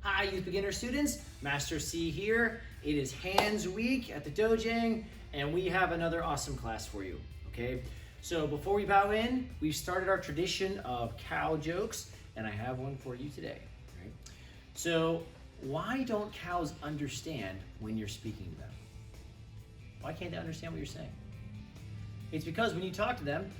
Hi, youth beginner students. Master C here. It is Hands Week at the Dojang, and we have another awesome class for you, okay? So before we bow in, we've started our tradition of cow jokes, and I have one for you today, right? So why don't cows understand when you're speaking to them? Why can't they understand what you're saying? It's because when you talk to them,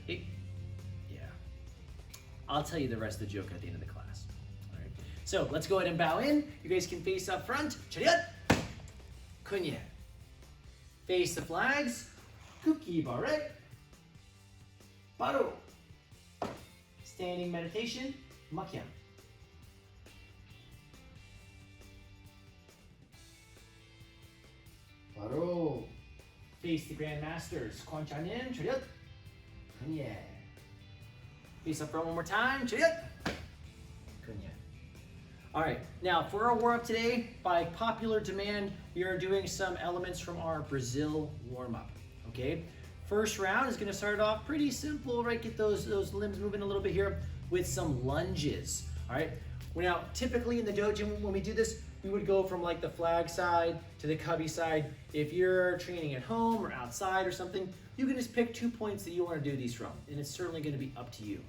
I'll tell you the rest of the joke at the end of the class. All right. So let's go ahead and bow in. You guys can face up front. Chariot. Kunye. Face the flags. Kuki baret. Paro. Standing meditation. Makyam. Paro. Face the Grand Masters. Kwanchanin. Chariot. Kunye. Face up front one more time. Chariot. Kunya. All right, now for our warm-up today, by popular demand, we are doing some elements from our Brazil warm-up, okay? First round is gonna start off pretty simple, right? Get those limbs moving a little bit here with some lunges, all right? Well, now, typically in the dojo, when we do this, we would go from like the flag side to the cubby side. If you're training at home or outside or something, you can just pick 2 points that you want to do these from, and it's certainly going to be up to you.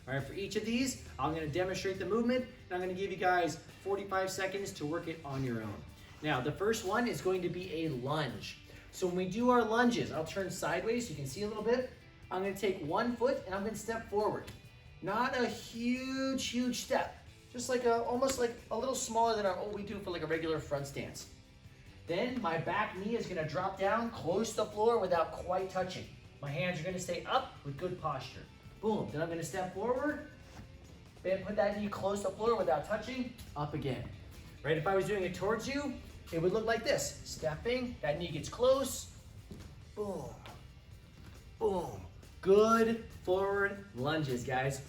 All right, for each of these, I'm going to demonstrate the movement, and I'm going to give you guys 45 seconds to work it on your own. Now, the first one is going to be a lunge. So when we do our lunges, I'll turn sideways so you can see a little bit. I'm going to take 1 foot, and I'm going to step forward. Not a huge step. Just like almost like a little smaller than what we do for like a regular front stance. Then my back knee is gonna drop down close to the floor without quite touching. My hands are gonna stay up with good posture. Boom, then I'm gonna step forward, then put that knee close to the floor without touching, up again. Right, if I was doing it towards you, it would look like this. Stepping, that knee gets close, boom, boom. Good forward lunges, guys.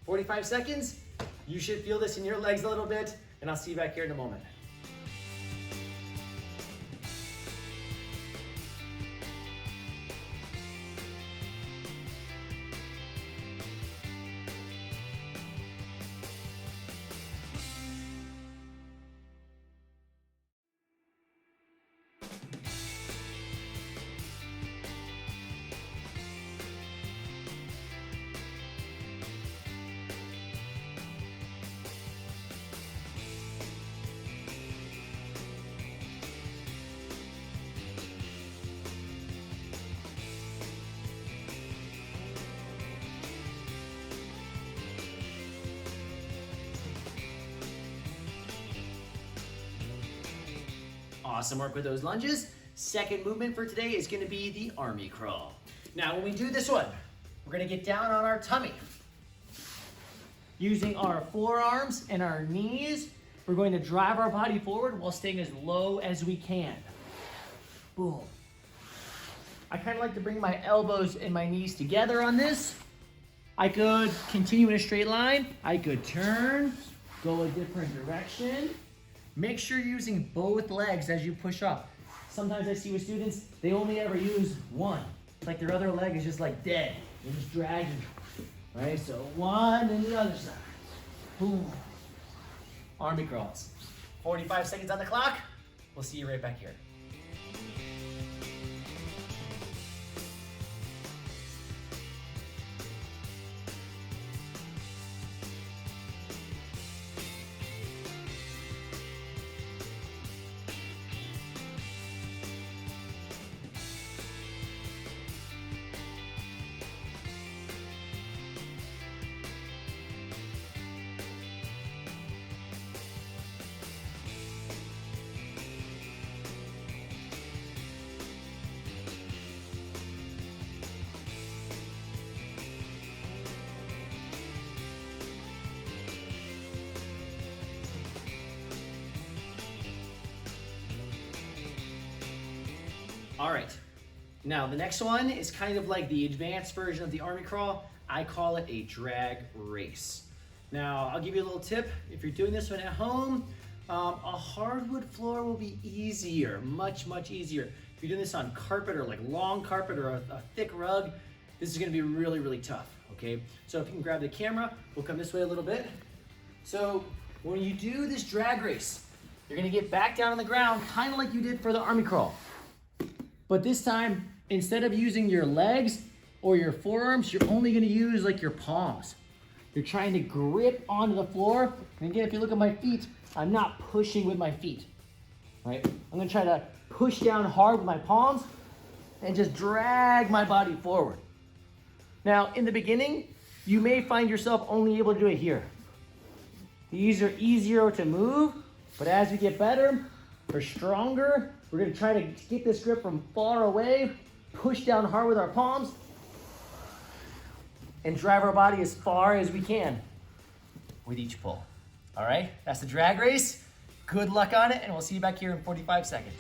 45 seconds. You should feel this in your legs a little bit, and I'll see you back here in a moment. Awesome work with those lunges. Second movement for today is gonna be the army crawl. Now, when we do this one, we're gonna get down on our tummy. Using our forearms and our knees, we're going to drive our body forward while staying as low as we can. Boom. I kind of like to bring my elbows and my knees together on this. I could continue in a straight line. I could turn, go a different direction. Make sure you're using both legs as you push up. Sometimes I see with students, they only ever use one. It's like their other leg is just like dead. They're just dragging, right? So one and the other side. Boom. Army crawls. 45 seconds on the clock. We'll see you right back here. All right, now the next one is kind of like the advanced version of the army crawl. I call it a drag race. Now, I'll give you a little tip. If you're doing this one at home, a hardwood floor will be easier, much easier. If you're doing this on carpet or like long carpet or a thick rug, this is gonna be really tough, okay? So if you can grab the camera, we'll come this way a little bit. So when you do this drag race, You're gonna get back down on the ground, kind of like you did for the army crawl. But this time, instead of using your legs or your forearms, you're only gonna use like your palms. You're trying to grip onto the floor. And again, if you look at my feet, I'm not pushing with my feet, right? I'm gonna try to push down hard with my palms and just drag my body forward. Now, in the beginning, you may find yourself only able to do it here. These are easier to move, but as we get better, we're stronger. We're gonna try to get this grip from far away, push down hard with our palms, and drive our body as far as we can with each pull. All right, that's the drag race. Good luck on it, and we'll see you back here in 45 seconds.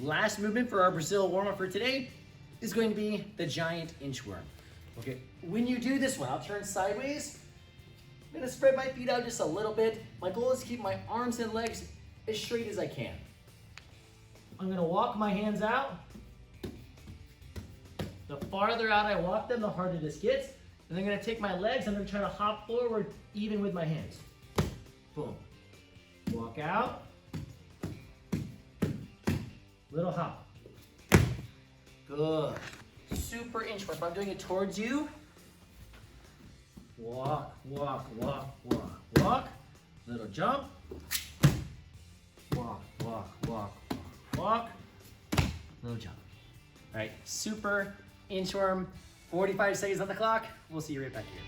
Last movement for our Brazil warm-up for today is going to be the giant inchworm. Okay, when you do this one, I'll turn sideways. I'm gonna spread my feet out just a little bit. My goal is to keep my arms and legs as straight as I can. I'm gonna walk my hands out. The farther out I walk them, the harder this gets. And I'm gonna take my legs, I'm gonna try to hop forward even with my hands. Boom. Walk out. Little hop. Good. Super inchworm. If I'm doing it towards you, walk, walk, walk, walk, walk. Little jump. Walk, walk, walk, walk, walk. Little jump. All right, super inchworm. 45 seconds on the clock. We'll see you right back here.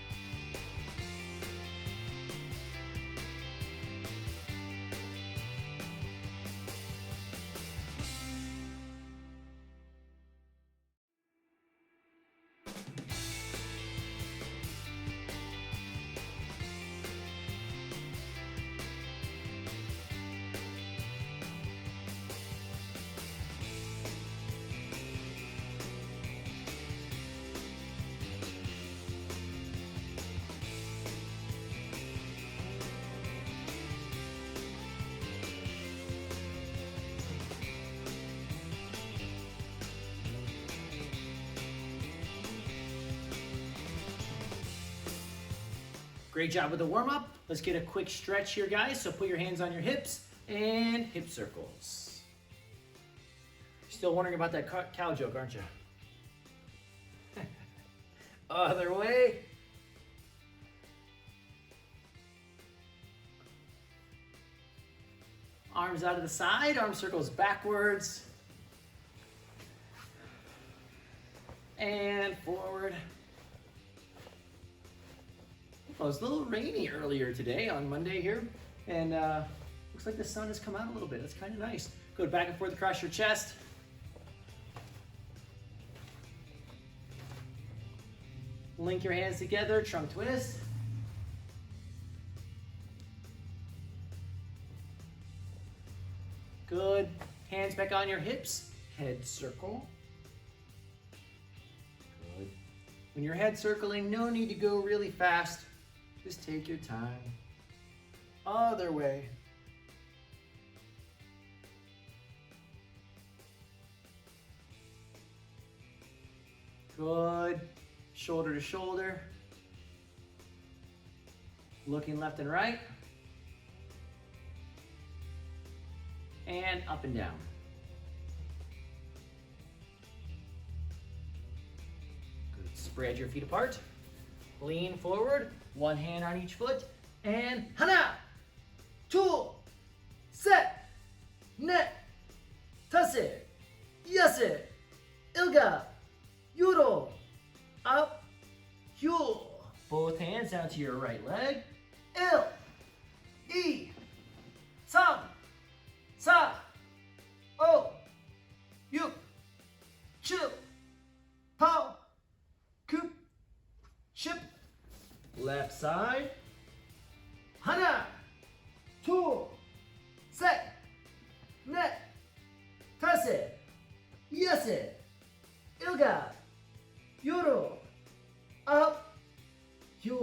Great job with the warm-up. Let's get a quick stretch here, guys. So put your hands on your hips and hip circles. Still wondering about that cow joke, aren't you? Other way. Arms out to the side, arm circles backwards. And forward. Well, it was a little rainy earlier today on Monday here, and looks like the sun has come out a little bit. That's kind of nice. Go back and forth across your chest. Link your hands together, trunk twist. Good. Hands back on your hips, head circle. Good. When you're head circling, no need to go really fast. Just take your time. Other way. Good. Shoulder to shoulder. Looking left and right. And up and down. Good. Spread your feet apart. Lean forward. One hand on each foot. And 하나, 둘, 셋, 넷, 다섯, 여섯, 일곱, 여덟, 아홉, 열. Both hands down to your right leg. 1, 2, 3, left side. Hana, 2, 3, 4, 5, 6, 7, 8, up, 9.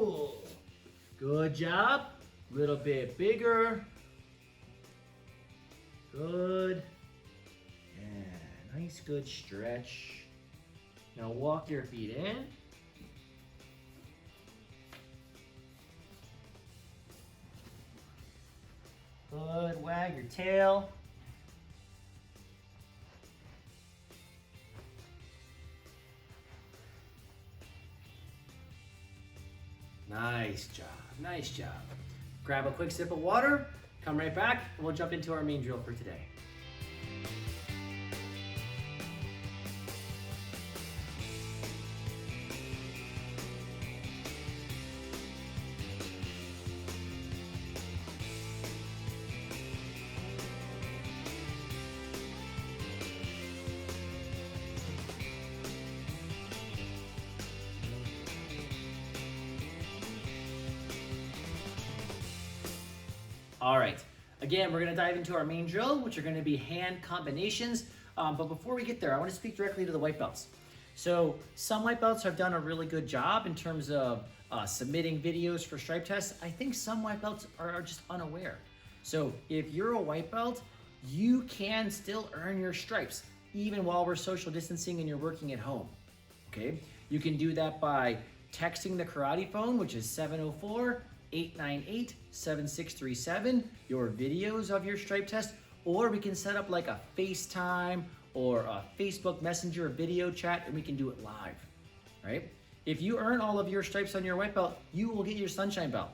Good job. Little bit bigger. Good. And nice good stretch. Now walk your feet in. Good, wag your tail. Nice job, nice job. Grab a quick sip of water, come right back, and we'll jump into our main drill for today. All right, again, we're gonna dive into our main drill, which are gonna be hand combinations. But before we get there, I wanna speak directly to the white belts. So some white belts have done a really good job in terms of submitting videos for stripe tests. I think some white belts are just unaware. So if you're a white belt, you can still earn your stripes, even while we're social distancing and you're working at home, okay? You can do that by texting the karate phone, which is 704-898-7637, your videos of your stripe test, or we can set up like a FaceTime or a Facebook Messenger video chat and we can do it live, right? If you earn all of your stripes on your white belt, you will get your sunshine belt,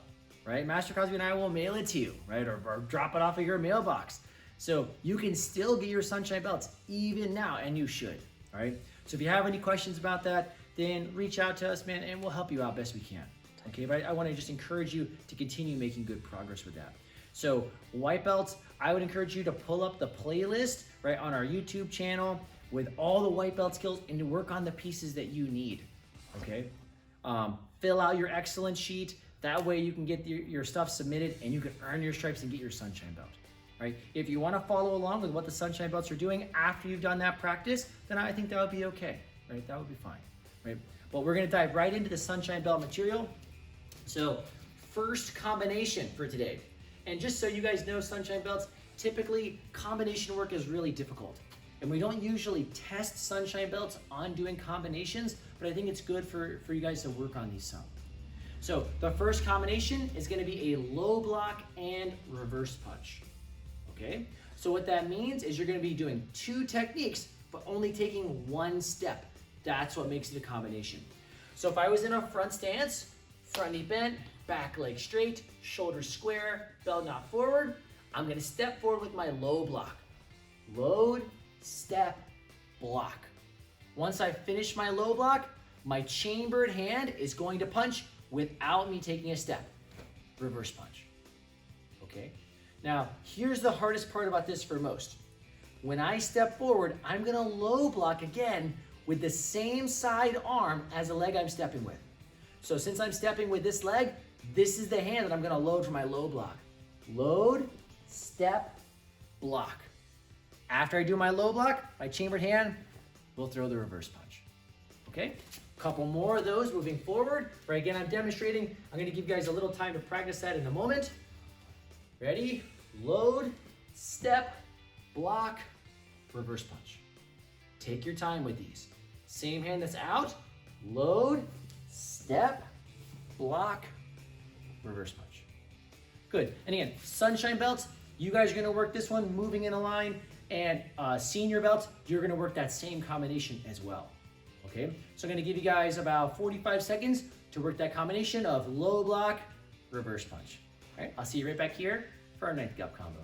right? Master Cosby and I will mail it to you, right? Or drop it off of your mailbox. So you can still get your sunshine belts even now, and you should, all right? So if you have any questions about that, then reach out to us, man, and we'll help you out best we can. Okay, but I want to just encourage you to continue making good progress with that. So white belts, I would encourage you to pull up the playlist right on our YouTube channel with all the white belt skills and to work on the pieces that you need, okay? Fill out your excellence sheet. That way you can get your stuff submitted and you can earn your stripes and get your sunshine belt, right? If you want to follow along with what the sunshine belts are doing after you've done that practice, then I think that would be okay, right? That would be fine, right? But we're going to dive right into the sunshine belt material. So first combination for today. And just so you guys know, sunshine belts, typically combination work is really difficult. And we don't usually test sunshine belts on doing combinations, but I think it's good for you guys to work on these some. So the first combination is going to be a low block and reverse punch. Okay? So what that means is you're going to be doing 2 techniques, but only taking 1 step. That's what makes it a combination. So if I was in a front stance, front knee bent, back leg straight, shoulders square, belt not forward, I'm going to step forward with my low block. Load, step, block. Once I finish my low block, my chambered hand is going to punch without me taking a step. Reverse punch. Okay? Now, here's the hardest part about this for most. When I step forward, I'm going to low block again with the same side arm as the leg I'm stepping with. So since I'm stepping with this leg, this is the hand that I'm going to load for my low block. Load, step, block. After I do my low block, my chambered hand will throw the reverse punch. Okay? Couple more of those moving forward. Right, again, I'm demonstrating. I'm going to give you guys a little time to practice that in a moment. Ready? Load, step, block, reverse punch. Take your time with these. Same hand that's out. Load, step, block, reverse punch. Good. And again, sunshine belts, you guys are going to work this one moving in a line. And senior belts, you're going to work that same combination as well. Okay, so I'm going to give you guys about 45 seconds to work that combination of low block, reverse punch. All right, I'll see you right back here for our 9th gut combo.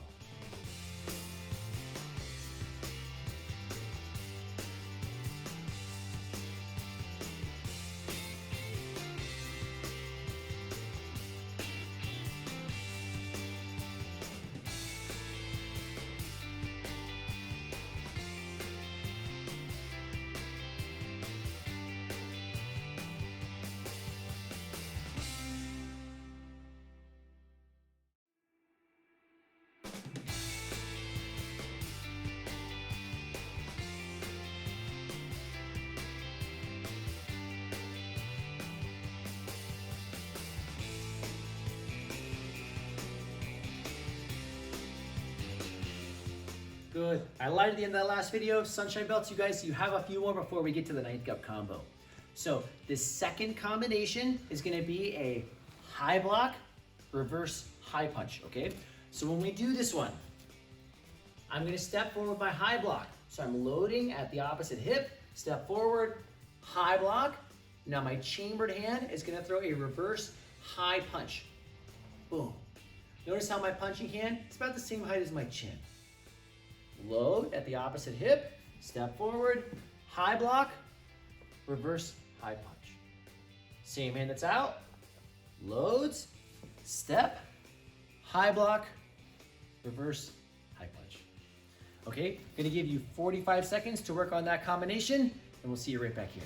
Good. I lied at the end of that last video. Sunshine belts, you guys, you have a few more before we get to the ninth cup combo. So this second combination is going to be a high block, reverse high punch, okay? So when we do this one, I'm going to step forward my high block. So I'm loading at the opposite hip, step forward, high block. Now my chambered hand is going to throw a reverse high punch. Boom. Notice how my punching hand is about the same height as my chin. Load at the opposite hip, step forward, high block, reverse high punch. Same hand that's out, loads, step, high block, reverse high punch. Okay, gonna give you 45 seconds to work on that combination, and we'll see you right back here.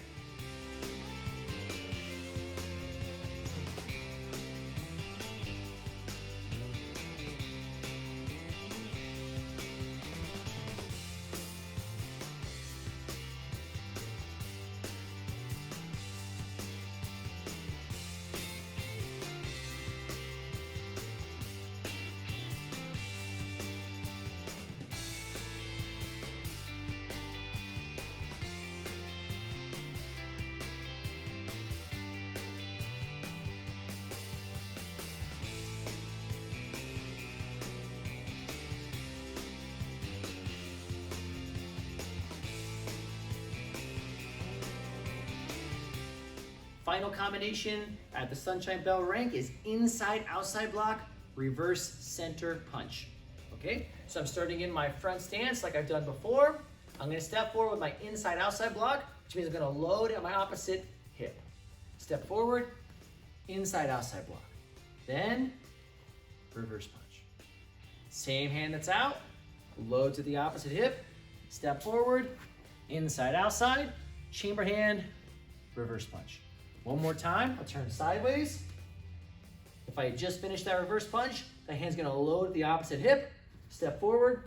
Final combination at the Sunshine Bell rank is inside outside block, reverse center punch. Okay, so I'm starting in my front stance like I've done before. I'm gonna step forward with my inside outside block, which means I'm gonna load at my opposite hip. Step forward, inside outside block. Then reverse punch. Same hand that's out, load to the opposite hip, step forward, inside outside, chamber hand, reverse punch. One more time, I'll turn sideways. If I just finished that reverse punch, the hand's gonna load at the opposite hip, step forward,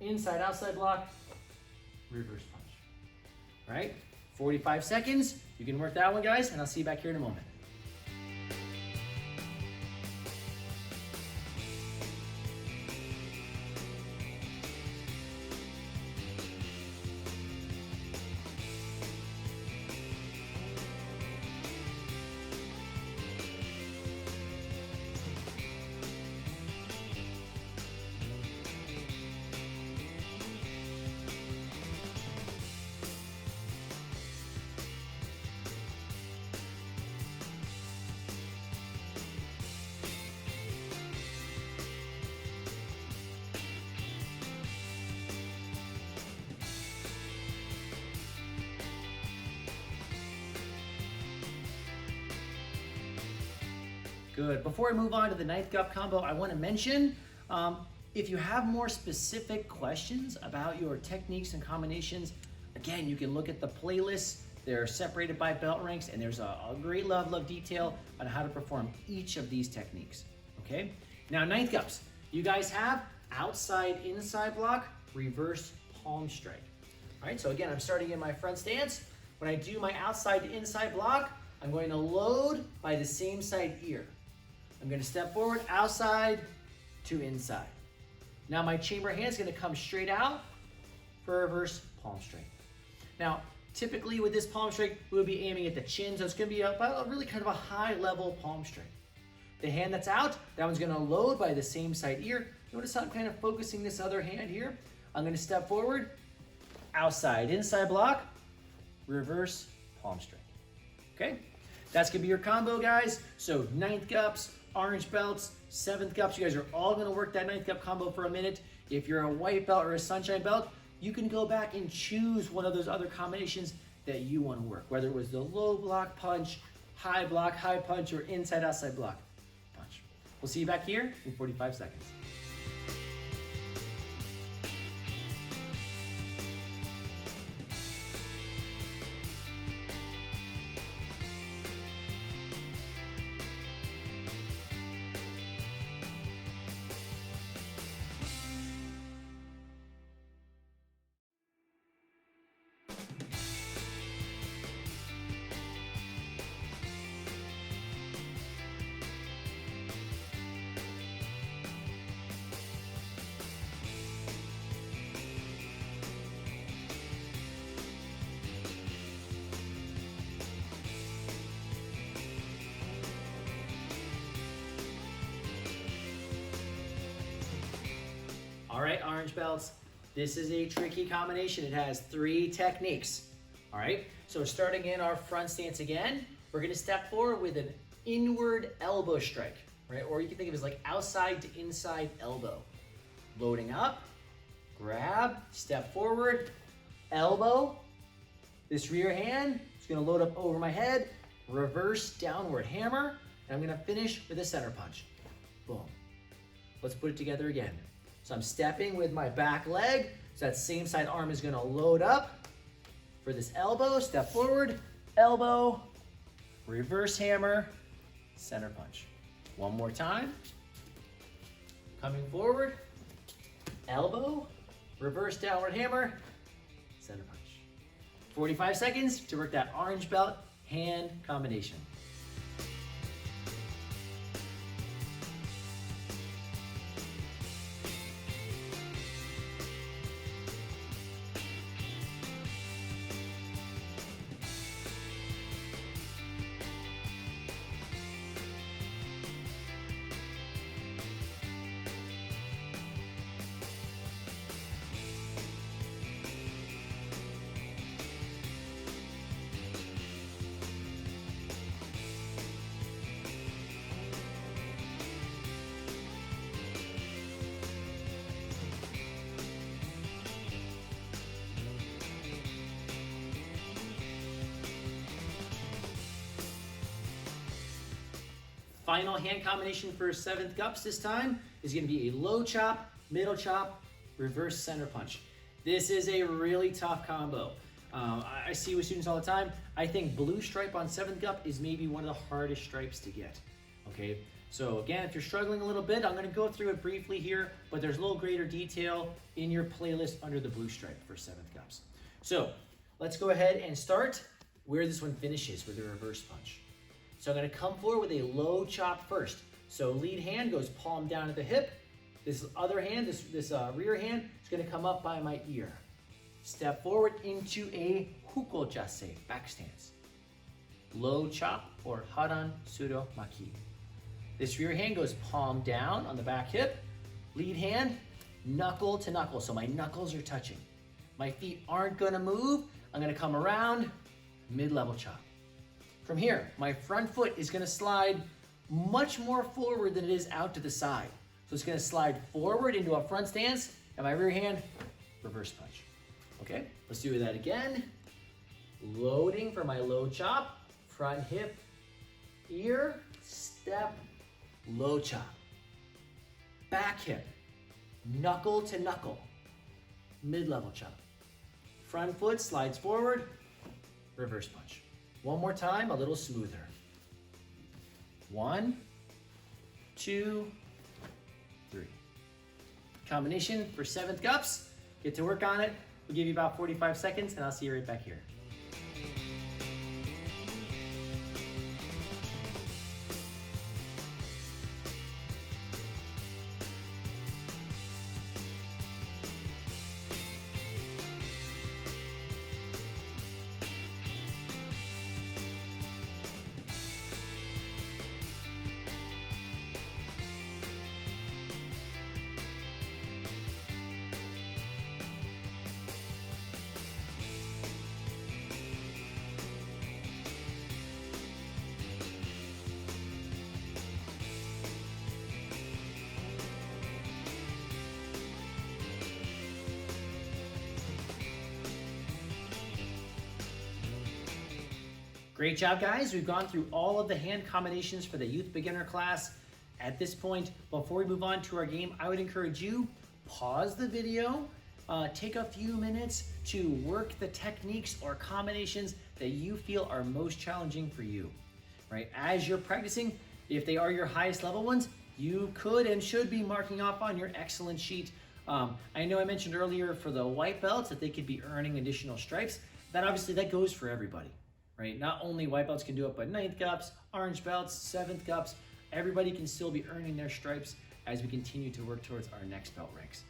inside outside block, reverse punch. All right, 45 seconds. You can work that one, guys, and I'll see you back here in a moment. Good. Before I move on to the ninth cup combo, I want to mention, if you have more specific questions about your techniques and combinations, again, you can look at the playlists. They're separated by belt ranks, and there's a great level of detail on how to perform each of these techniques, okay? Now, ninth cups, you guys have outside, inside block, reverse palm strike. All right, so again, I'm starting in my front stance. When I do my outside to inside block, I'm going to load by the same side ear. I'm going to step forward, outside to inside. Now my chamber hand is going to come straight out for a reverse palm strike. Now, typically with this palm strike, we'll be aiming at the chin, so it's going to be about a really kind of a high level palm strike. The hand that's out, that one's going to load by the same side ear. Notice how I'm kind of focusing this other hand here. I'm going to step forward, outside, inside block, reverse palm strike. Okay? That's going to be your combo, guys. So ninth cups, orange belts, seventh cups. You guys are all going to work that ninth cup combo for a minute. If you're a white belt or a sunshine belt, you can go back and choose one of those other combinations that you want to work, whether it was the low block punch, high block, high punch, or inside outside block punch. We'll see you back here in 45 seconds. All right, orange belts, this is a tricky combination. It has 3 techniques. All right, so starting in our front stance again, we're gonna step forward with an inward elbow strike, right? Or you can think of it as like outside to inside elbow. Loading up, grab, step forward, elbow. This rear hand is gonna load up over my head, reverse downward hammer, and I'm gonna finish with a center punch. Boom. Let's put it together again. So I'm stepping with my back leg, so that same side arm is gonna load up for this elbow, step forward, elbow, reverse hammer, center punch. One more time. Coming forward, elbow, reverse downward hammer, center punch. 45 seconds to work that orange belt hand combination. Final hand combination for 7th gups this time is going to be a low chop, middle chop, reverse center punch. This is a really tough combo. I see with students all the time. I think blue stripe on 7th gup is maybe one of the hardest stripes to get. Okay, so again, if you're struggling a little bit, I'm going to go through it briefly here, but there's a little greater detail in your playlist under the blue stripe for 7th gups. So let's go ahead and start where this one finishes with a reverse punch. So I'm going to come forward with a low chop first. So lead hand goes palm down at the hip. This other hand, this rear hand, is going to come up by my ear. Step forward into a huko jase, back stance. Low chop or haran suro maki. This rear hand goes palm down on the back hip. Lead hand, knuckle to knuckle. So my knuckles are touching. My feet aren't going to move. I'm going to come around, mid-level chop. From here, my front foot is gonna slide much more forward than it is out to the side. So it's gonna slide forward into a front stance, and my rear hand, reverse punch. Okay, let's do that again. Loading for my low chop, front hip, ear, step, low chop. Back hip, knuckle to knuckle, mid-level chop. Front foot slides forward, reverse punch. One more time, a little smoother. 1, 2, 3. Combination for 7th gups. Get to work on it. We'll give you about 45 seconds, and I'll see you right back here. Great job, guys. We've gone through all of the hand combinations for the youth beginner class. At this point, before we move on to our game, I would encourage you, pause the video, take a few minutes to work the techniques or combinations that you feel are most challenging for you, right? As you're practicing, if they are your highest level ones, you could and should be marking off on your excellent sheet. I know I mentioned earlier for the white belts that they could be earning additional stripes. That obviously, that goes for everybody, right? Not only white belts can do it, but 9th gups, orange belts, 7th gups, everybody can still be earning their stripes as we continue to work towards our next belt ranks,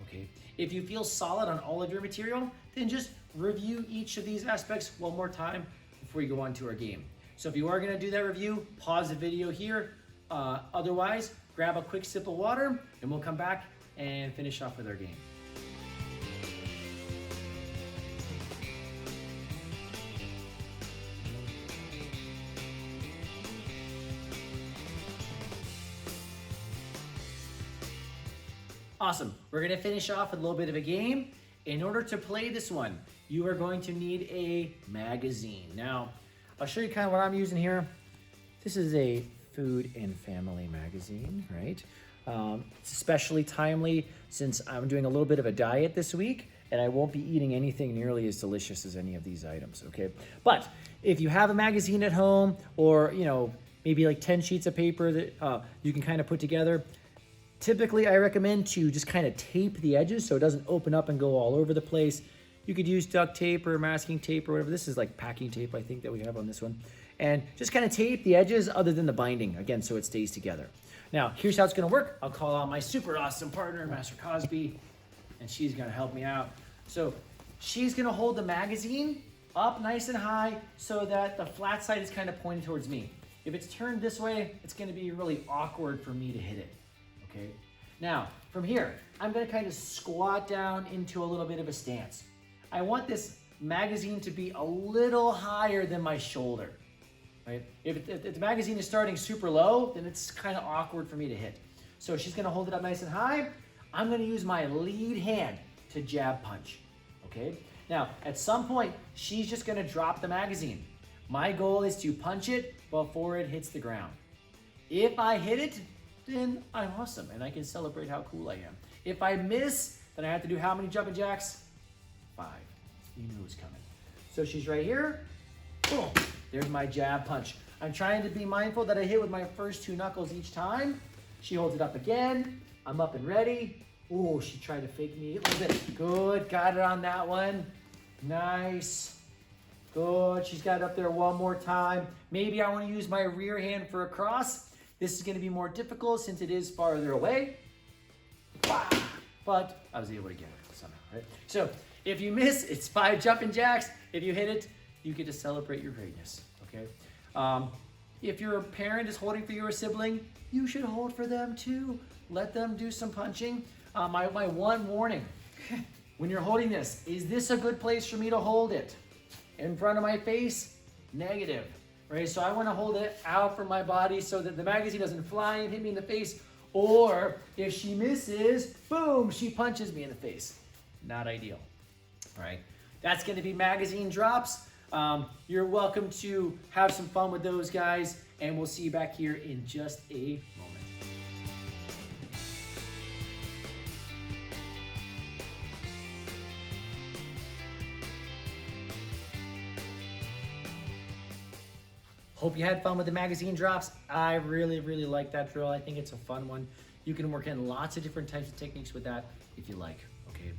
okay? If you feel solid on all of your material, then just review each of these aspects one more time before you go on to our game. So if you are gonna do that review, pause the video here. Otherwise, grab a quick sip of water and we'll come back and finish off with our game. Awesome. We're going to finish off with a little bit of a game. In order to play this one, you are going to need a magazine. Now, I'll show you kind of what I'm using here. This is a food and family magazine, right? It's especially timely since I'm doing a little bit of a diet this week and I won't be eating anything nearly as delicious as any of these items, okay? But if you have a magazine at home or, you know, maybe like 10 sheets of paper that you can kind of put together, typically, I recommend to just kind of tape the edges so it doesn't open up and go all over the place. You could use duct tape or masking tape or whatever. This is like packing tape, I think, that we have on this one. And just kind of tape the edges other than the binding, again, so it stays together. Now, here's how it's going to work. I'll call out my super awesome partner, Master Cosby, and she's going to help me out. So she's going to hold the magazine up nice and high so that the flat side is kind of pointed towards me. If it's turned this way, it's going to be really awkward for me to hit it. Okay. Now, from here, I'm going to kind of squat down into a little bit of a stance. I want this magazine to be a little higher than my shoulder, right? If the magazine is starting super low, then it's kind of awkward for me to hit. So she's going to hold it up nice and high. I'm going to use my lead hand to jab punch, okay? Now, at some point, she's just going to drop the magazine. My goal is to punch it before it hits the ground. If I hit it, then I'm awesome and I can celebrate how cool I am. If I miss, then I have to do how many jumping jacks? 5. You knew it was coming. So she's right here. Boom. There's my jab punch. I'm trying to be mindful that I hit with my first 2 knuckles each time. She holds it up again. I'm up and ready. Oh, she tried to fake me a little bit. Good. Got it on that one. Nice. Good. She's got it up there one more time. Maybe I want to use my rear hand for a cross. This is going to be more difficult since it is farther away. But I was able to get it somehow, right? So if you miss, it's 5 jumping jacks. If you hit it, you get to celebrate your greatness, okay? If your parent is holding for your sibling, you should hold for them too. Let them do some punching. My one warning, when you're holding this, is this a good place for me to hold it? In front of my face? Negative. Right, so I want to hold it out from my body so that the magazine doesn't fly and hit me in the face. Or if she misses, boom, she punches me in the face. Not ideal. All right, that's going to be magazine drops. You're welcome to have some fun with those guys, and we'll see you back here in just a moment. Hope you had fun with the magazine drops. I really, really like that drill. I think it's a fun one. You can work in lots of different types of techniques with that if you like, okay?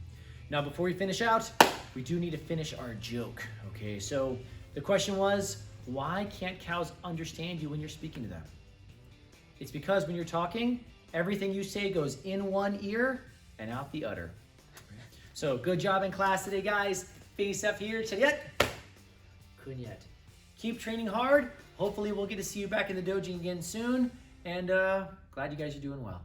Now, before we finish out, we do need to finish our joke, okay? So the question was, why can't cows understand you when you're speaking to them? It's because when you're talking, everything you say goes in one ear and out the other. So good job in class today, guys. Face up here. Chariot. Kunyet. Keep training hard. Hopefully we'll get to see you back in the dojo again soon. And glad you guys are doing well.